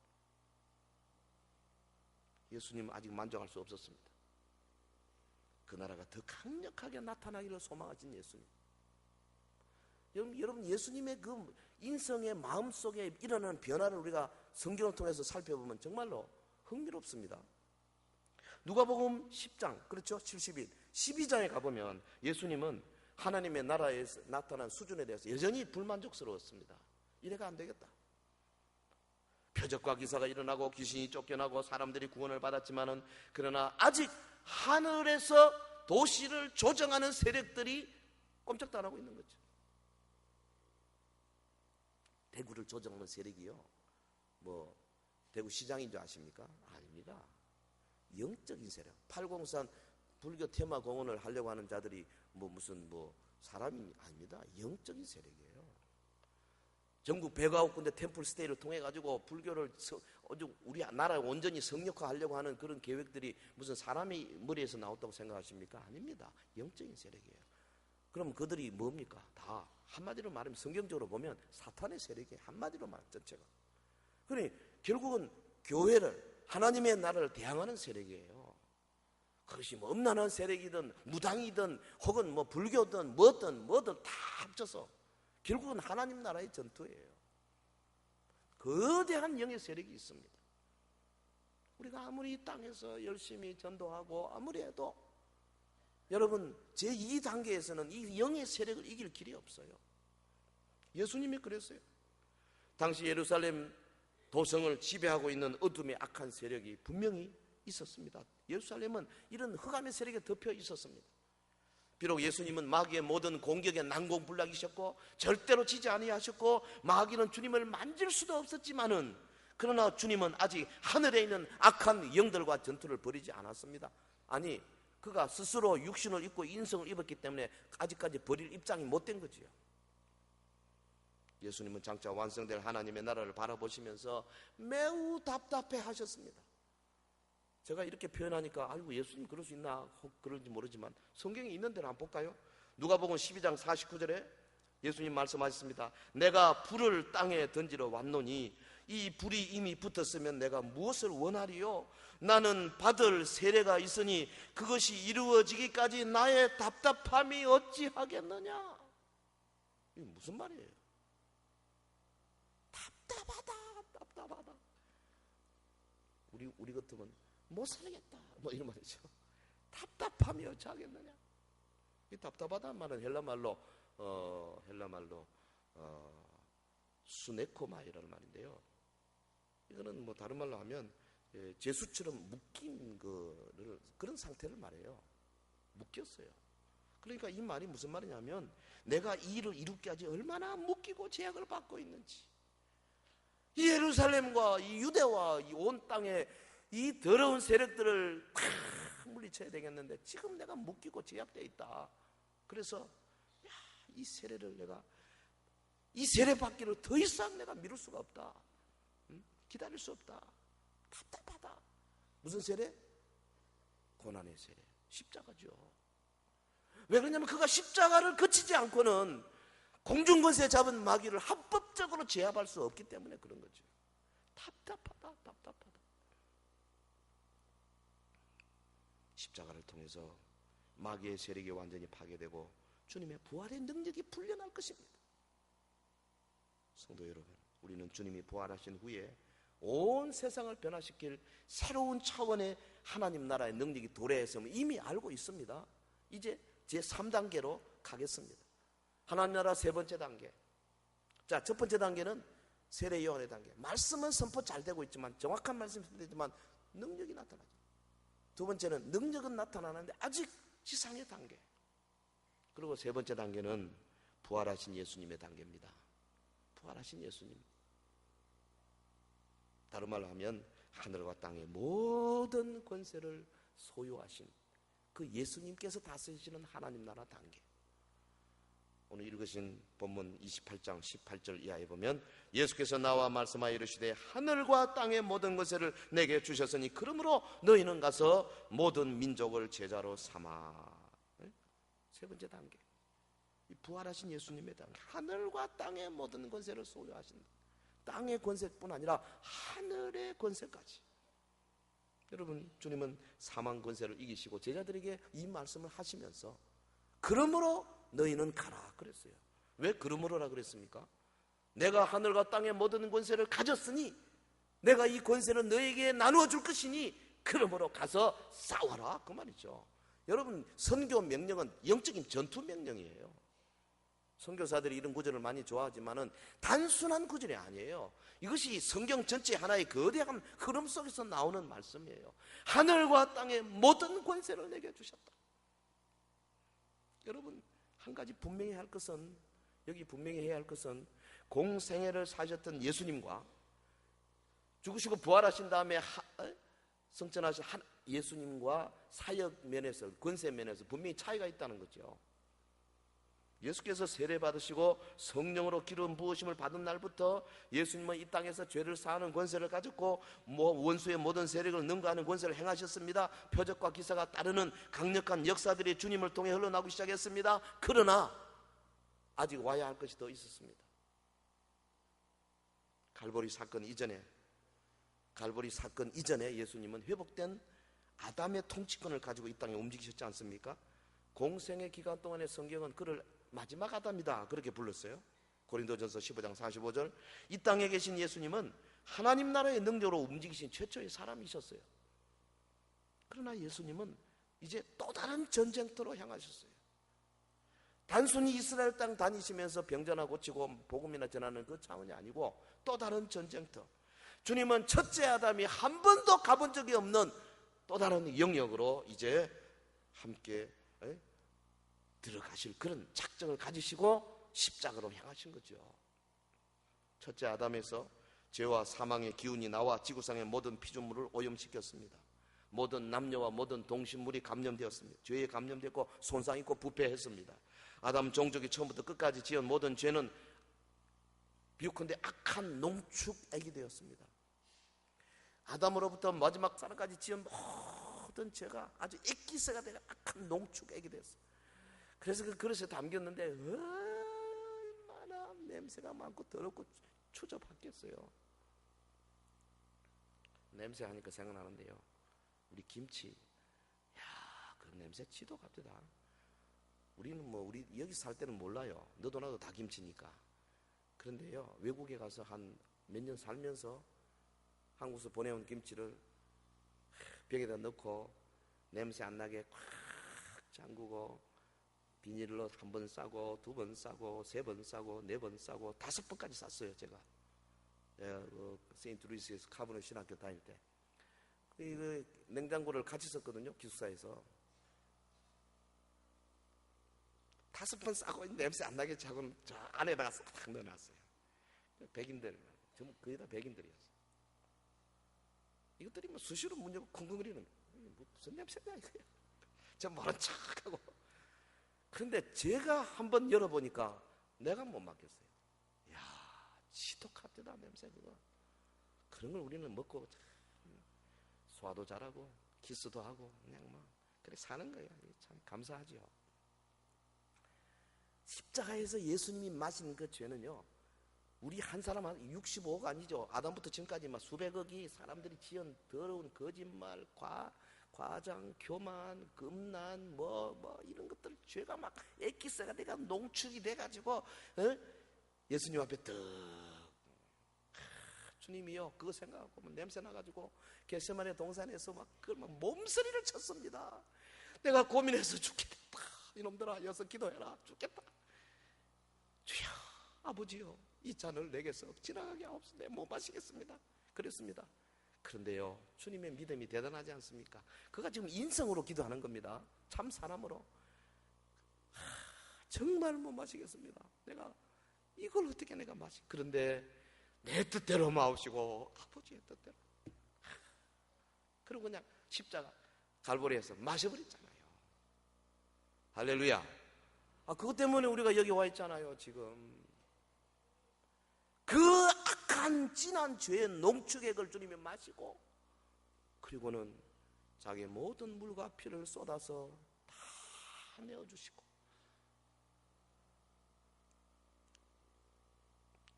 예수님은 아직 만족할 수 없었습니다. 그 나라가 더 강력하게 나타나기를 소망하신 예수님. 여러분 예수님의 그 인성의 마음속에 일어나는 변화를 우리가 성경을 통해서 살펴보면 정말로 흥미롭습니다. 누가복음 10장, 그렇죠? 70일 12장에 가보면 예수님은 하나님의 나라에서 나타난 수준에 대해서 여전히 불만족스러웠습니다. 이래가 안 되겠다. 표적과 기사가 일어나고 귀신이 쫓겨나고 사람들이 구원을 받았지만은, 그러나 아직 하늘에서 도시를 조정하는 세력들이 꼼짝도 안 하고 있는 거죠. 대구를 조정하는 세력이요, 뭐 대구시장인 줄 아십니까? 아닙니다. 영적인 세력. 803 불교 테마 공원을 하려고 하는 자들이 무슨 사람이 아닙니다. 영적인 세력이에요. 전국 109군데 템플 스테이를 통해 가지고 불교를 우리 나라에 온전히 성역화하려고 하는 그런 계획들이 무슨 사람이 머리에서 나왔다고 생각하십니까? 아닙니다. 영적인 세력이에요. 그럼 그들이 뭡니까? 다 한마디로 말하면 성경적으로 보면 사탄의 세력이에요. 한마디로 말하면 전체가. 그러니 결국은 교회를, 하나님의 나라를 대항하는 세력이에요. 그것이 음란한 세력이든 무당이든 혹은 불교든 뭐든 다 합쳐서 결국은 하나님 나라의 전투예요. 거대한 영의 세력이 있습니다. 우리가 아무리 이 땅에서 열심히 전도하고 아무리 해도 여러분 제2단계에서는 이 영의 세력을 이길 길이 없어요. 예수님이 그랬어요. 당시 예루살렘 도성을 지배하고 있는 어둠의 악한 세력이 분명히 있었습니다. 예루살렘은 이런 흑암의 세력에 덮여 있었습니다. 비록 예수님은 마귀의 모든 공격에 난공불락이셨고 절대로 지지 아니하셨고 마귀는 주님을 만질 수도 없었지만은, 그러나 주님은 아직 하늘에 있는 악한 영들과 전투를 벌이지 않았습니다. 아니, 그가 스스로 육신을 입고 인성을 입었기 때문에 아직까지 버릴 입장이 못된 거지요. 예수님은 장차 완성될 하나님의 나라를 바라보시면서 매우 답답해 하셨습니다. 제가 이렇게 표현하니까 아이고 예수님 그럴 수 있나 혹 그런지 모르지만 성경에 있는 대로 한번 볼까요? 누가복음 12장 49절에 예수님 말씀하셨습니다. 내가 불을 땅에 던지러 왔노니 이 불이 이미 붙었으면 내가 무엇을 원하리요? 나는 받을 세례가 있으니 그것이 이루어지기까지 나의 답답함이 어찌하겠느냐? 이게 무슨 말이에요? 답답하다. 우리 같으면 못 살겠다 이런 말이죠. 답답함이 어찌하겠느냐? 이 답답하다는 말은 헬라말로 수네코마이라는 말인데요. 이거는 다른 말로 하면 제수처럼 묶인 그런 상태를 말해요. 묶였어요. 그러니까 이 말이 무슨 말이냐면 내가 이 일을 이루기까지 얼마나 묶이고 제약을 받고 있는지, 이 예루살렘과 이 유대와 이 온 땅에 이 더러운 세력들을 다 물리쳐야 되겠는데 지금 내가 묶이고 제약되어 있다. 그래서 이 세례를 이 세례 받기를 더 이상 내가 미룰 수가 없다. 기다릴 수 없다. 답답하다. 무슨 세례? 고난의 세례. 십자가죠. 왜 그러냐면 그가 십자가를 거치지 않고는 공중권세 잡은 마귀를 합법적으로 제압할 수 없기 때문에 그런 거죠. 답답하다. 십자가를 통해서 마귀의 세력이 완전히 파괴되고 주님의 부활의 능력이 풀려날 것입니다. 성도 여러분, 우리는 주님이 부활하신 후에 온 세상을 변화시킬 새로운 차원의 하나님 나라의 능력이 도래했음을 이미 알고 있습니다. 이제 제3단계로 가겠습니다. 하나님 나라 세 번째 단계. 자, 첫 번째 단계는 세례 요한의 단계. 말씀은 선포 잘 되고 있지만, 정확한 말씀이 되지만 능력이 나타나죠. 두 번째는 능력은 나타나는데 아직 지상의 단계. 그리고 세 번째 단계는 부활하신 예수님의 단계입니다. 부활하신 예수님. 다른 말로 하면 하늘과 땅의 모든 권세를 소유하신 그 예수님께서 다스리시는 하나님 나라 단계. 오늘 읽으신 본문 28장 18절 이하에 보면 예수께서 나와 말씀하여 이르시되 하늘과 땅의 모든 것을 내게 주셨으니 그러므로 너희는 가서 모든 민족을 제자로 삼아. 세 번째 단계. 부활하신 예수님에 대한 하늘과 땅의 모든 권세를 소유하신다. 땅의 권세뿐 아니라 하늘의 권세까지. 여러분, 주님은 사망 권세를 이기시고 제자들에게 이 말씀을 하시면서 그러므로 너희는 가라 그랬어요. 왜 그러므로라 그랬습니까? 내가 하늘과 땅의 모든 권세를 가졌으니 내가 이 권세를 너에게 나누어 줄 것이니 그러므로 가서 싸워라 그 말이죠. 여러분, 선교 명령은 영적인 전투 명령이에요. 선교사들이 이런 구절을 많이 좋아하지만은 단순한 구절이 아니에요. 이것이 성경 전체 하나의 거대한 흐름 속에서 나오는 말씀이에요. 하늘과 땅의 모든 권세를 내게 주셨다. 여러분, 한 가지 분명히 할 것은, 여기 분명히 해야 할 것은 공생애를 사셨던 예수님과 죽으시고 부활하신 다음에 성천하신 예수님과 사역 면에서, 권세 면에서 분명히 차이가 있다는 거죠. 예수께서 세례 받으시고 성령으로 기름 부으심을 받은 날부터 예수님은 이 땅에서 죄를 사하는 권세를 가졌고 원수의 모든 세력을 능가하는 권세를 행하셨습니다. 표적과 기사가 따르는 강력한 역사들이 주님을 통해 흘러나오기 시작했습니다. 그러나 아직 와야 할 것이 더 있었습니다. 갈보리 사건 이전에 예수님은 회복된 아담의 통치권을 가지고 이 땅에 움직이셨지 않습니까? 공생의 기간 동안의 성경은 그를 마지막 아담이다 그렇게 불렀어요. 고린도전서 15장 45절. 이 땅에 계신 예수님은 하나님 나라의 능력으로 움직이신 최초의 사람이셨어요. 그러나 예수님은 이제 또 다른 전쟁터로 향하셨어요. 단순히 이스라엘 땅 다니시면서 병전화 고치고 복음이나 전하는 그 차원이 아니고 또 다른 전쟁터. 주님은 첫째 아담이 한 번도 가본 적이 없는 또 다른 영역으로 이제 함께 들어가실 그런 작정을 가지시고 십자가로 향하신 거죠. 첫째 아담에서 죄와 사망의 기운이 나와 지구상의 모든 피조물을 오염시켰습니다. 모든 남녀와 모든 동식물이 감염되었습니다. 죄에 감염되었고 손상 있고 부패했습니다. 아담 종족이 처음부터 끝까지 지은 모든 죄는 비유컨대 악한 농축액이 되었습니다. 아담으로부터 마지막 사람까지 지은 모든 죄가 아주 액기스가 되는 악한 농축액이 되었어요. 그래서 그 그릇에 담겼는데 얼마나 냄새가 많고 더럽고 추접했겠어요. 냄새 하니까 생각나는데요, 우리 김치, 야, 그 냄새 지도 갑니다. 우리는 우리 여기 살 때는 몰라요. 너도 나도 다 김치니까. 그런데요, 외국에 가서 한 몇 년 살면서 한국에서 보내온 김치를 벽에다 넣고 냄새 안 나게 꽉 잠그고 비닐로 한 번 싸고 두 번 싸고 세 번 싸고 네 번 싸고 5번까지 쌌어요. 제가 세인트루이스에서 카보네 신학교 다닐 때 그 냉장고를 같이 썼거든요. 기숙사에서 5번 싸고 냄새 안 나게 자고 저 안에다가 싹 넣어놨어요. 백인들 전부 거의 다 백인들이었어요. 이것들이 수시로 문 열고 쿵쿵거리는 무슨 냄새냐 이거야. 저 모른 척하고. 그런데 제가 한번 열어보니까 내가 못 맡겠어요. 이야, 지독합니다 냄새 그거. 그런 걸 우리는 먹고 소화도 잘하고 키스도 하고 그냥 그래 사는 거예요. 참 감사하죠. 십자가에서 예수님이 마신 그 죄는요, 우리 한 사람 한 65억 아니죠. 아담부터 지금까지 수백억이 사람들이 지은 더러운 거짓말, 과장, 교만, 금난, 이런 것들 죄가 액기스가 돼가 농축이 돼가지고 예수님 앞에 주님이요, 그거 생각하고 냄새 나가지고 겟세마네 동산에서 몸서리를 쳤습니다. 내가 고민해서 죽겠다. 이놈들아, 여기서 기도해라. 죽겠다. 주여, 아버지요, 이 잔을 내게서 지나가게 하옵소서. 내가 못 마시겠습니다. 그랬습니다. 그런데요, 주님의 믿음이 대단하지 않습니까? 그가 지금 인성으로 기도하는 겁니다. 참 사람으로. 정말 못 마시겠습니다. 내가 이걸 어떻게 내가 그런데 내 뜻대로 마옵시고 아버지의 뜻대로. 그리고 그냥 십자가 갈보리에서 마셔버렸잖아요. 할렐루야. 그것 때문에 우리가 여기 와 있잖아요. 지금 그 악한 진한 죄의 농축액을 주님이 마시고, 그리고는 자기의 모든 물과 피를 쏟아서 다 내어주시고,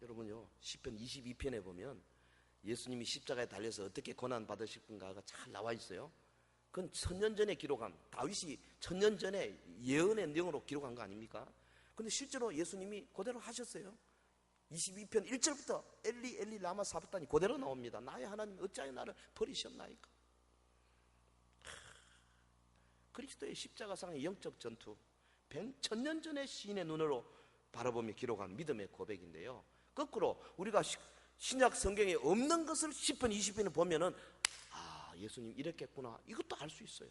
여러분요, 시편 22편에 보면 예수님이 십자가에 달려서 어떻게 고난 받으실 건가가 잘 나와 있어요. 그건 1000년 전에 기록한, 다윗이 1000년 전에 예언의 내용으로 기록한 거 아닙니까? 근데 실제로 예수님이 그대로 하셨어요. 22편 1절부터 엘리 엘리 라마 사바타니 그대로 나옵니다. 나의 하나님 어찌하여 나를 버리셨나이까. 그리스도의 십자가상의 영적 전투, 1000년 전의 시인의 눈으로 바라보며 기록한 믿음의 고백인데요, 거꾸로 우리가 신약 성경에 없는 것을 10편 20편을 보면은 예수님 이랬겠구나, 이것도 알 수 있어요.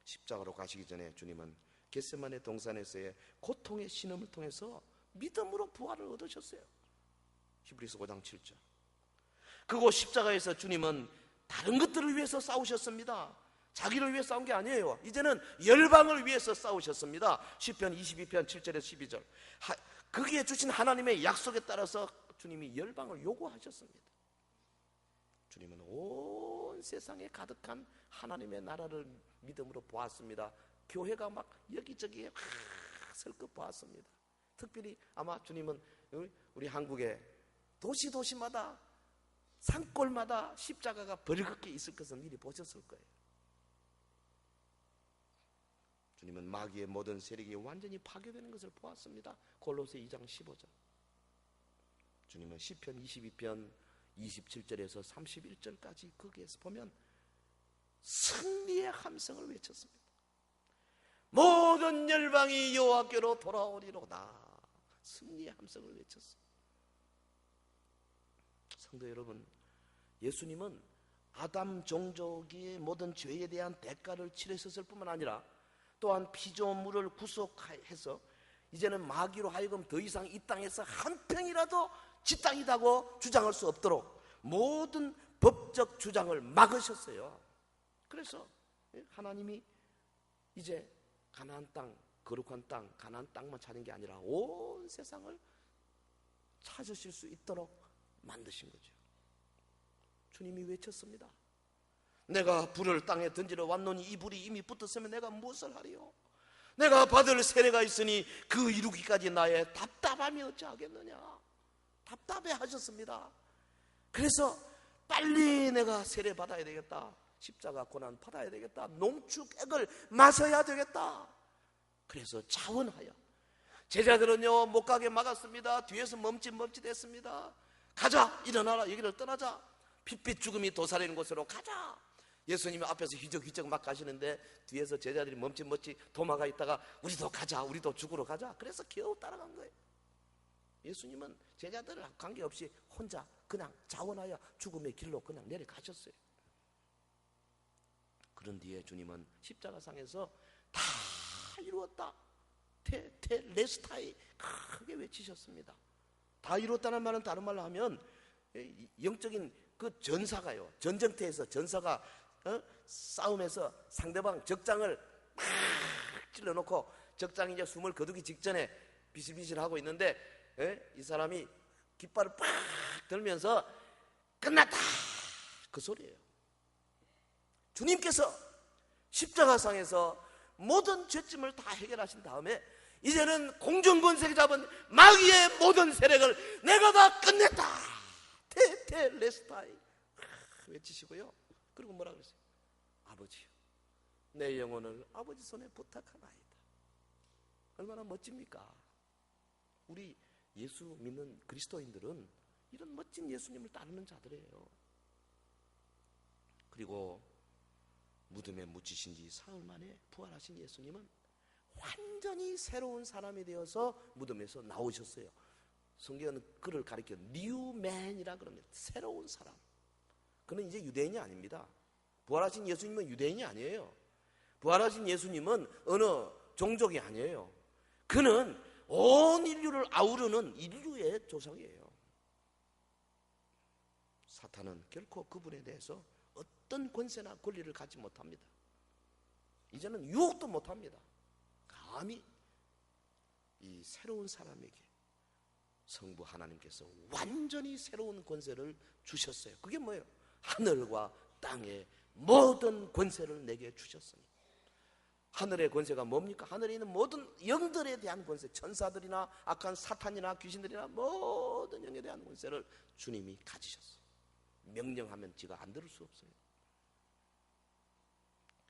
십자가로 가시기 전에 주님은 겟세마네 동산에서의 고통의 신음을 통해서 믿음으로 부활을 얻으셨어요. 히브리서 5장 7절. 그곳 십자가에서 주님은 다른 것들을 위해서 싸우셨습니다. 자기를 위해 싸운 게 아니에요. 이제는 열방을 위해서 싸우셨습니다. 시편 22편 7절에서 12절. 거기에 주신 하나님의 약속에 따라서 주님이 열방을 요구하셨습니다. 주님은 온 세상에 가득한 하나님의 나라를 믿음으로 보았습니다. 교회가 막 여기저기에 설껏 보았습니다. 특별히 아마 주님은 우리 한국의 도시마다 산골마다 십자가가 버릇게 있을 것을 미리 보셨을 거예요. 주님은 마귀의 모든 세력이 완전히 파괴되는 것을 보았습니다. 골로새 2장 15절. 주님은 시편 22편 27절에서 31절까지 거기에서 보면 승리의 함성을 외쳤습니다. 모든 열방이 여호와께로 돌아오리로다. 승리의 함성을 외쳤어요. 성도 여러분, 예수님은 아담 종족의 모든 죄에 대한 대가를 치르셨을 뿐만 아니라 또한 피조물을 구속해서 이제는 마귀로 하여금 더 이상 이 땅에서 한 평이라도 지 땅이라고 주장할 수 없도록 모든 법적 주장을 막으셨어요. 그래서 하나님이 이제 가나안 땅, 거룩한 땅, 가나안 땅만 찾은 게 아니라 온 세상을 찾으실 수 있도록 만드신 거죠. 주님이 외쳤습니다. 내가 불을 땅에 던지러 왔노니 이 불이 이미 붙었으면 내가 무엇을 하리요? 내가 받을 세례가 있으니 그 이루기까지 나의 답답함이 어찌하겠느냐. 답답해 하셨습니다. 그래서 빨리 내가 세례 받아야 되겠다. 십자가 고난 받아야 되겠다. 농축액을 마셔야 되겠다. 그래서 자원하여 제자들은요 못 가게 막았습니다. 뒤에서 멈칫멈칫했습니다. 가자, 일어나라, 여기를 떠나자. 핏빛 죽음이 도사리는 곳으로 가자. 예수님이 앞에서 휘적휘적 막 가시는데 뒤에서 제자들이 멈칫멈칫 도망가 있다가 우리도 가자, 우리도 죽으러 가자. 그래서 겨우 따라간 거예요. 예수님은 제자들과 관계없이 혼자 그냥 자원하여 죽음의 길로 그냥 내려가셨어요. 그런 뒤에 주님은 십자가상에서 다 이루었다, 테텔레스타이 크게 외치셨습니다. 다 이루었다는 말은 다른 말로 하면 영적인 그 전사가요, 전쟁터에서 전사가 싸움에서 상대방 적장을 막 찔러놓고 적장이 이제 숨을 거두기 직전에 비실비실하고 있는데 이 사람이 깃발을 팍 들면서 끝났다, 그 소리예요. 주님께서 십자가상에서 모든 죄짐을 다 해결하신 다음에 이제는 공중권세를 잡은 마귀의 모든 세력을 내가 다 끝냈다, 테텔레스타이 외치시고요. 그리고 뭐라 그랬어요? 아버지요, 내 영혼을 아버지 손에 부탁하나이다. 얼마나 멋집니까? 우리 예수 믿는 그리스도인들은 이런 멋진 예수님을 따르는 자들이에요. 그리고 무덤에 묻히신 지 사흘 만에 부활하신 예수님은 완전히 새로운 사람이 되어서 무덤에서 나오셨어요. 성경은 그를 가리켜 뉴맨이라 그럽니다. 새로운 사람. 그는 이제 유대인이 아닙니다. 부활하신 예수님은 유대인이 아니에요. 부활하신 예수님은 어느 종족이 아니에요. 그는 온 인류를 아우르는 인류의 조상이에요. 사탄은 결코 그분에 대해서 어떤 권세나 권리를 갖지 못합니다. 이제는 유혹도 못합니다. 감히 이 새로운 사람에게 성부 하나님께서 완전히 새로운 권세를 주셨어요. 그게 뭐예요? 하늘과 땅의 모든 권세를 내게 주셨습니다. 하늘의 권세가 뭡니까? 하늘에 있는 모든 영들에 대한 권세, 천사들이나 악한 사탄이나 귀신들이나 모든 영에 대한 권세를 주님이 가지셨어요. 명령하면 지가 안 들을 수 없어요.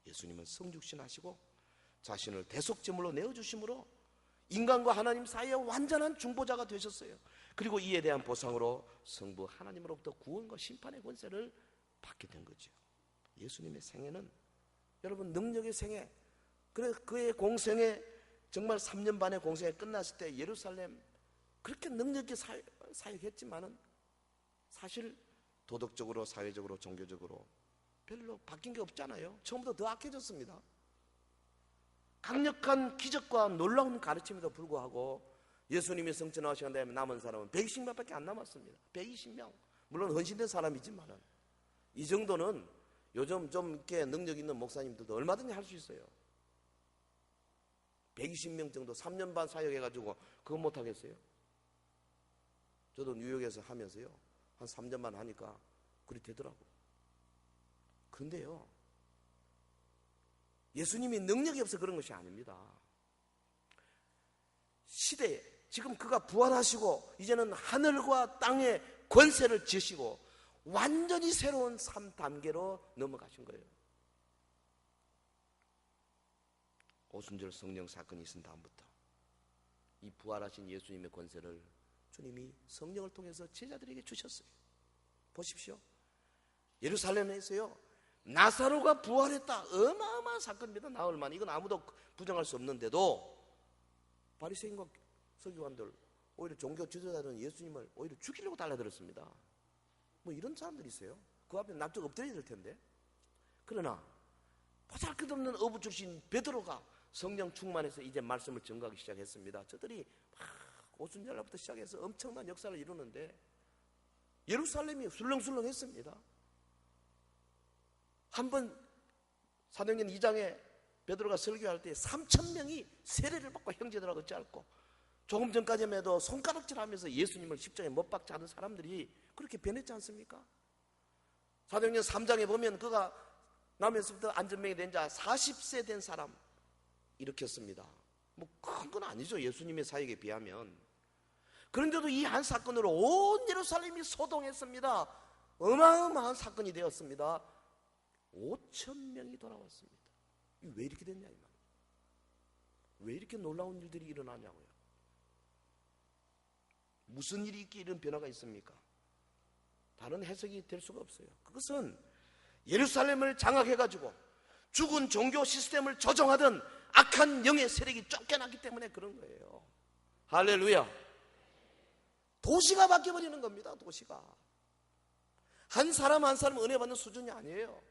예수님은 성육신하시고 자신을 대속제물로 내어주심으로 인간과 하나님 사이의 완전한 중보자가 되셨어요. 그리고 이에 대한 보상으로 성부 하나님으로부터 구원과 심판의 권세를 받게 된 거죠. 예수님의 생애는 여러분 능력의 생애, 그래서 그의 공생에 정말 3년 반의 공생에 끝났을 때 예루살렘 그렇게 능력있게 사역했지만은 사실 도덕적으로, 사회적으로, 종교적으로 별로 바뀐 게 없잖아요. 처음부터 더 악해졌습니다. 강력한 기적과 놀라운 가르침에도 불구하고 예수님이 성천하시간 다음에 남은 사람은 120명밖에 안 남았습니다. 120명. 물론 헌신된 사람이지만은 이 정도는 요즘 좀 이렇게 능력 있는 목사님들도 얼마든지 할 수 있어요. 120명 정도 3년 반 사역해가지고 그거 못하겠어요? 저도 뉴욕에서 하면서요 한 3년 반 하니까 그리 되더라고요. 그런데요 예수님이 능력이 없어 그런 것이 아닙니다. 시대에 지금 그가 부활하시고 이제는 하늘과 땅의 권세를 지시고 완전히 새로운 3단계로 넘어가신 거예요. 오순절 성령 사건이 있은 다음부터 이 부활하신 예수님의 권세를 주님이 성령을 통해서 제자들에게 주셨어요. 보십시오. 예루살렘에서요 나사로가 부활했다. 어마어마한 사건입니다. 나흘 만에. 이건 아무도 부정할 수 없는데도 바리새인과 서기관들 오히려 종교 지도자들은 예수님을 오히려 죽이려고 달라들었습니다. 뭐 이런 사람들이 있어요. 그 앞에 납작 엎드려야 될 텐데. 그러나 보잘것없는 어부 출신 베드로가 성령 충만해서 이제 말씀을 전가하기 시작했습니다. 저들이 막 오순절날부터 시작해서 엄청난 역사를 이루는데 예루살렘이 술렁술렁했습니다. 한번 사도행전 2장에 베드로가 설교할 때 3,000명이 세례를 받고 형제들하고 짧고 조금 전까지만 해도 손가락질하면서 예수님을 십자가에 못 박지 않은 사람들이 그렇게 변했지 않습니까? 사도행전 3장에 보면 그가 남에서부터 안전명이 된 자 40세 된 사람 일으켰습니다. 뭐 큰 건 아니죠. 예수님의 사역에 비하면. 그런데도 이 한 사건으로 온 예루살렘이 소동했습니다. 어마어마한 사건이 되었습니다. 5,000명이 돌아왔습니다. 왜 이렇게 됐냐 이 말이에요. 왜 이렇게 놀라운 일들이 일어나냐고요. 무슨 일이 있기에 이런 변화가 있습니까? 다른 해석이 될 수가 없어요. 그것은 예루살렘을 장악해가지고 죽은 종교 시스템을 조정하던 악한 영의 세력이 쫓겨났기 때문에 그런 거예요. 할렐루야. 도시가 바뀌어버리는 겁니다. 도시가. 한 사람 한 사람 은혜 받는 수준이 아니에요.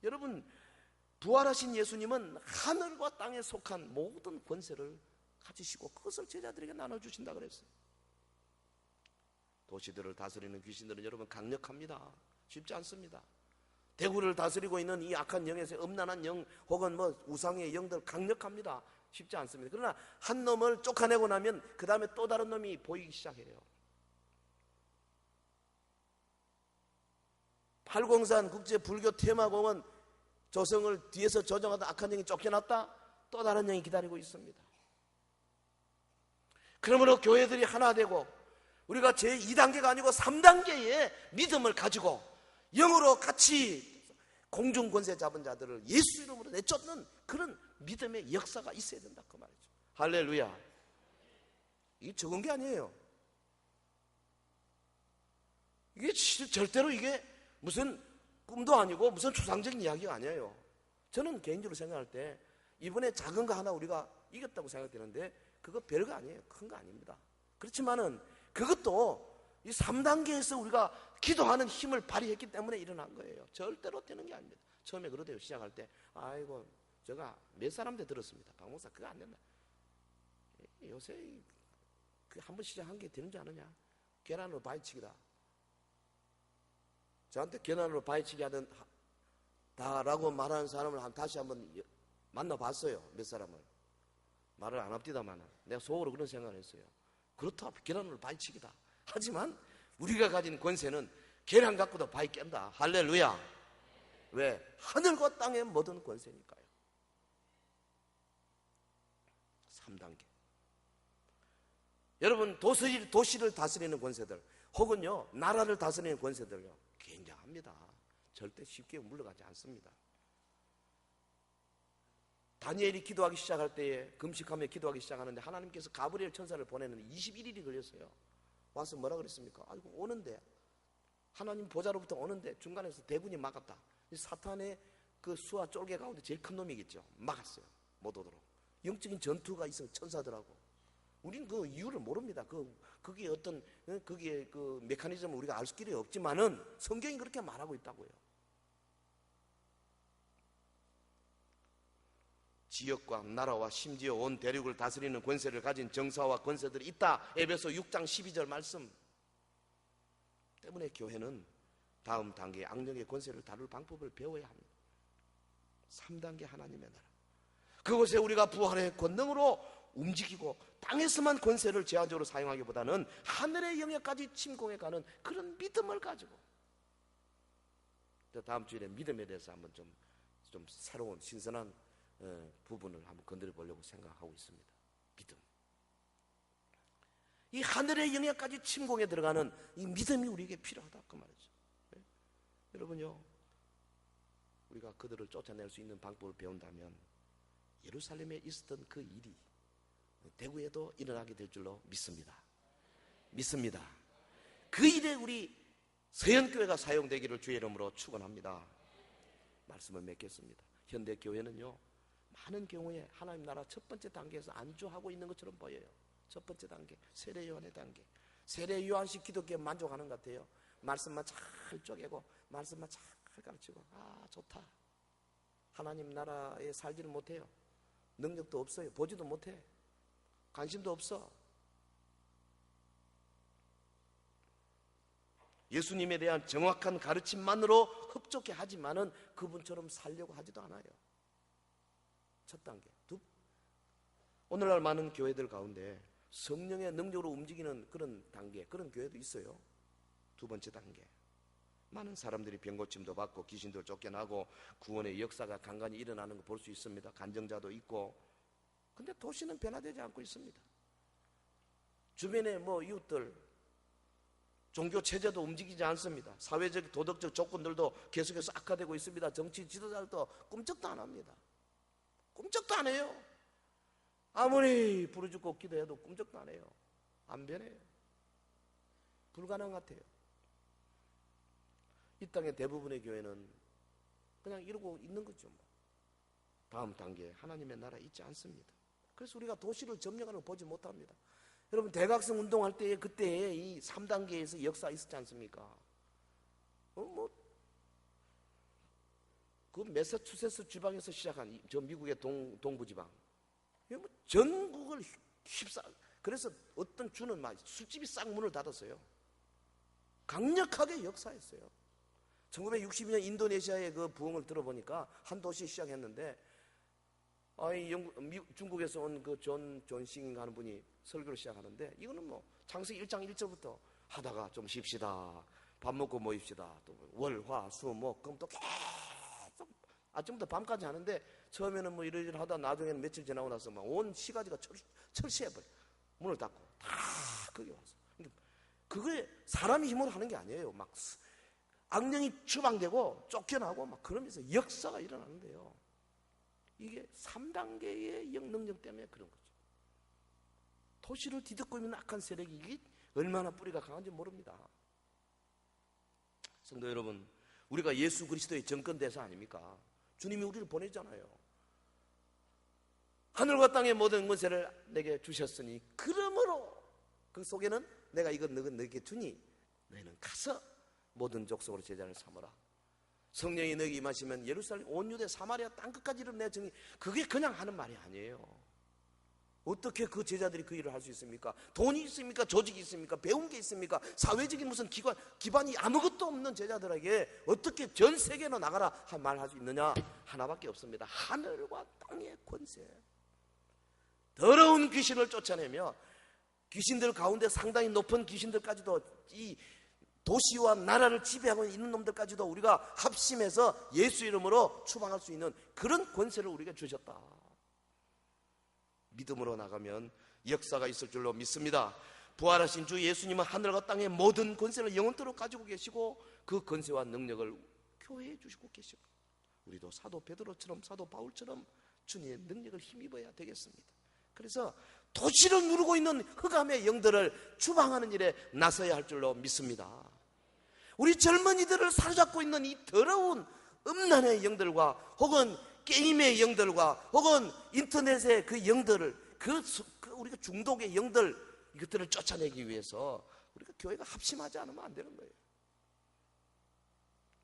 여러분 부활하신 예수님은 하늘과 땅에 속한 모든 권세를 가지시고 그것을 제자들에게 나눠주신다 그랬어요. 도시들을 다스리는 귀신들은 여러분 강력합니다. 쉽지 않습니다. 대구를 다스리고 있는 이 악한 영에서 음란한 영 혹은 뭐 우상의 영들 강력합니다. 쉽지 않습니다. 그러나 한 놈을 쫓아내고 나면 그 다음에 또 다른 놈이 보이기 시작해요. 팔공산 국제불교 테마공원 조성을 뒤에서 조정하던 악한 영이 쫓겨났다. 또 다른 영이 기다리고 있습니다. 그러므로 교회들이 하나 되고 우리가 제2단계가 아니고 3단계의 믿음을 가지고 영으로 같이 공중권세 잡은 자들을 예수 이름으로 내쫓는 그런 믿음의 역사가 있어야 된다 그 말이죠. 할렐루야. 이게 적은 게 아니에요. 이게 절대로 이게 무슨 꿈도 아니고 무슨 추상적인 이야기가 아니에요. 저는 개인적으로 생각할 때 이번에 작은 거 하나 우리가 이겼다고 생각되는데 그거 별거 아니에요. 큰 거 아닙니다. 그렇지만은 그것도 이 3단계에서 우리가 기도하는 힘을 발휘했기 때문에 일어난 거예요. 절대로 되는 게 아닙니다. 처음에 그러대요. 시작할 때 아이고 제가 몇 사람한테 들었습니다. 박 목사 그거 안 된다. 요새 그 한번 시작한 게 되는 줄 아느냐. 계란으로 바위치기다. 저한테 계란으로 바위치기 하던 다라고 말하는 사람을 다시 한번 만나봤어요. 몇 사람을. 말을 안 합디다만 내가 속으로 그런 생각을 했어요. 그렇다. 계란으로 바위치기다. 하지만 우리가 가진 권세는 계란 갖고도 바위 깬다. 할렐루야. 왜? 하늘과 땅의 모든 권세니까요. 3단계. 여러분, 도시를 다스리는 권세들 혹은요 나라를 다스리는 권세들요 굉장합니다. 절대 쉽게 물러가지 않습니다. 다니엘이 기도하기 시작할 때에 금식하며 기도하기 시작하는데 하나님께서 가브리엘 천사를 보내는데 21일이 걸렸어요. 와서 뭐라 그랬습니까? 아이고 오는데 하나님 보좌로부터 오는데 중간에서 대군이 막았다. 사탄의 그 수와 쫄개 가운데 제일 큰 놈이겠죠. 막았어요. 못 오도록. 영적인 전투가 있어 천사들하고. 우리는 그 이유를 모릅니다. 그게 어떤 그게 그 메커니즘을 우리가 알 수 길이 없지만은 성경이 그렇게 말하고 있다고요. 지역과 나라와 심지어 온 대륙을 다스리는 권세를 가진 정사와 권세들이 있다. 에베소 6장 12절 말씀 때문에 교회는 다음 단계의 악령의 권세를 다룰 방법을 배워야 합니다. 3단계 하나님의 나라. 그곳에 우리가 부활의 권능으로 움직이고 땅에서만 권세를 제한적으로 사용하기보다는 하늘의 영역까지 침공해가는 그런 믿음을 가지고 다음 주일에 믿음에 대해서 한번 좀 새로운 신선한 부분을 한번 건드려 보려고 생각하고 있습니다. 믿음. 이 하늘의 영역까지 침공해 들어가는 이 믿음이 우리에게 필요하다 그 말이죠. 네? 여러분요, 우리가 그들을 쫓아낼 수 있는 방법을 배운다면 예루살렘에 있었던 그 일이 대구에도 일어나게 될 줄로 믿습니다. 믿습니다. 그 일에 우리 서현교회가 사용되기를 주의 이름으로 축원합니다. 말씀을 맺겠습니다. 현대교회는요 많은 경우에 하나님 나라 첫 번째 단계에서 안주하고 있는 것처럼 보여요. 첫 번째 단계, 세례 요한의 단계. 세례 요한식 기독교에 만족하는 것 같아요. 말씀만 잘 쪼개고 말씀만 잘 가르치고 좋다. 하나님 나라에 살지를 못해요. 능력도 없어요. 보지도 못해. 관심도 없어. 예수님에 대한 정확한 가르침만으로 흡족해 하지만은 그분처럼 살려고 하지도 않아요. 첫 단계. 오늘날 많은 교회들 가운데 성령의 능력으로 움직이는 그런 단계, 그런 교회도 있어요. 두 번째 단계. 많은 사람들이 병고침도 받고 귀신들 쫓겨나고 구원의 역사가 간간히 일어나는 거 볼 수 있습니다. 간증자도 있고. 근데 도시는 변화되지 않고 있습니다. 주변의 이웃들, 종교 체제도 움직이지 않습니다. 사회적, 도덕적 조건들도 계속해서 악화되고 있습니다. 정치 지도자들도 꿈쩍도 안 합니다. 꿈쩍도 안 해요. 아무리 부르짖고 기도해도 꿈쩍도 안 해요. 안 변해요. 불가능 같아요. 이 땅의 대부분의 교회는 그냥 이러고 있는 거죠. 다음 단계에 하나님의 나라 있지 않습니다. 그래서 우리가 도시를 점령하는 걸 보지 못합니다. 여러분 대각성 운동할 때에 그때에 이 3단계에서 역사 있었지 않습니까? 그 매사추세츠 지방에서 시작한 저 미국의 동부지방 전국을 그래서 어떤 주는 막 술집이 싹 문을 닫았어요. 강력하게 역사했어요. 1962년 인도네시아의 그 부흥을 들어보니까 한 도시 시작했는데 중국에서 온 그 존싱 하는 분이 설교를 시작하는데 이거는 창세기 1장 1절부터 하다가 좀 쉽시다. 밥 먹고 모입시다. 또 월, 화, 수, 목, 금 또 계속 아침부터 밤까지 하는데 처음에는 이러저러 하다 나중에는 며칠 지나고 나서 온 시가지가 철시해버려. 문을 닫고 다 거기 와서. 그게 사람이 힘으로 하는 게 아니에요. 막 악령이 추방되고 쫓겨나고 막 그러면서 역사가 일어나는데요. 이게 3단계의 영능력 때문에 그런 거죠. 도시를 뒤덮고 있는 악한 세력이 이게 얼마나 뿌리가 강한지 모릅니다. 성도 여러분, 우리가 예수 그리스도의 정권대사 아닙니까? 주님이 우리를 보내잖아요. 하늘과 땅의 모든 권세를 내게 주셨으니 그러므로 그 속에는 내가 이것 너에게 주니 너희는 가서 모든 족속으로 제자를 삼으라. 성령이 너에게 임하시면 예루살렘 온 유대 사마리아 땅끝까지 이르는 내 정의. 그게 그냥 하는 말이 아니에요. 어떻게 그 제자들이 그 일을 할 수 있습니까? 돈이 있습니까? 조직이 있습니까? 배운 게 있습니까? 사회적인 무슨 기반이 아무것도 없는 제자들에게 어떻게 전 세계로 나가라 말할 수 있느냐? 하나밖에 없습니다. 하늘과 땅의 권세. 더러운 귀신을 쫓아내며 귀신들 가운데 상당히 높은 귀신들까지도 이 도시와 나라를 지배하고 있는 놈들까지도 우리가 합심해서 예수 이름으로 추방할 수 있는 그런 권세를 우리가 주셨다. 믿음으로 나가면 역사가 있을 줄로 믿습니다. 부활하신 주 예수님은 하늘과 땅의 모든 권세를 영원토록 가지고 계시고 그 권세와 능력을 교회에 주시고 계시고, 우리도 사도 베드로처럼 사도 바울처럼 주님의 능력을 힘입어야 되겠습니다. 그래서 도시를 누르고 있는 흑암의 영들을 추방하는 일에 나서야 할 줄로 믿습니다. 우리 젊은이들을 사로잡고 있는 이 더러운 음란의 영들과 혹은 게임의 영들과 혹은 인터넷의 그 영들을, 우리가 중독의 영들, 이것들을 쫓아내기 위해서 우리가 교회가 합심하지 않으면 안 되는 거예요.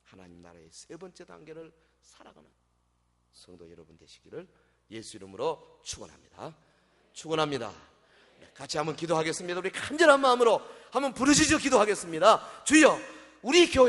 하나님 나라의 세 번째 단계를 살아가는 성도 여러분 되시기를 예수 이름으로 축원합니다. 축원합니다. 같이 한번 기도하겠습니다. 우리 간절한 마음으로 한번 부르짖어 기도하겠습니다. 주여, 우리 교회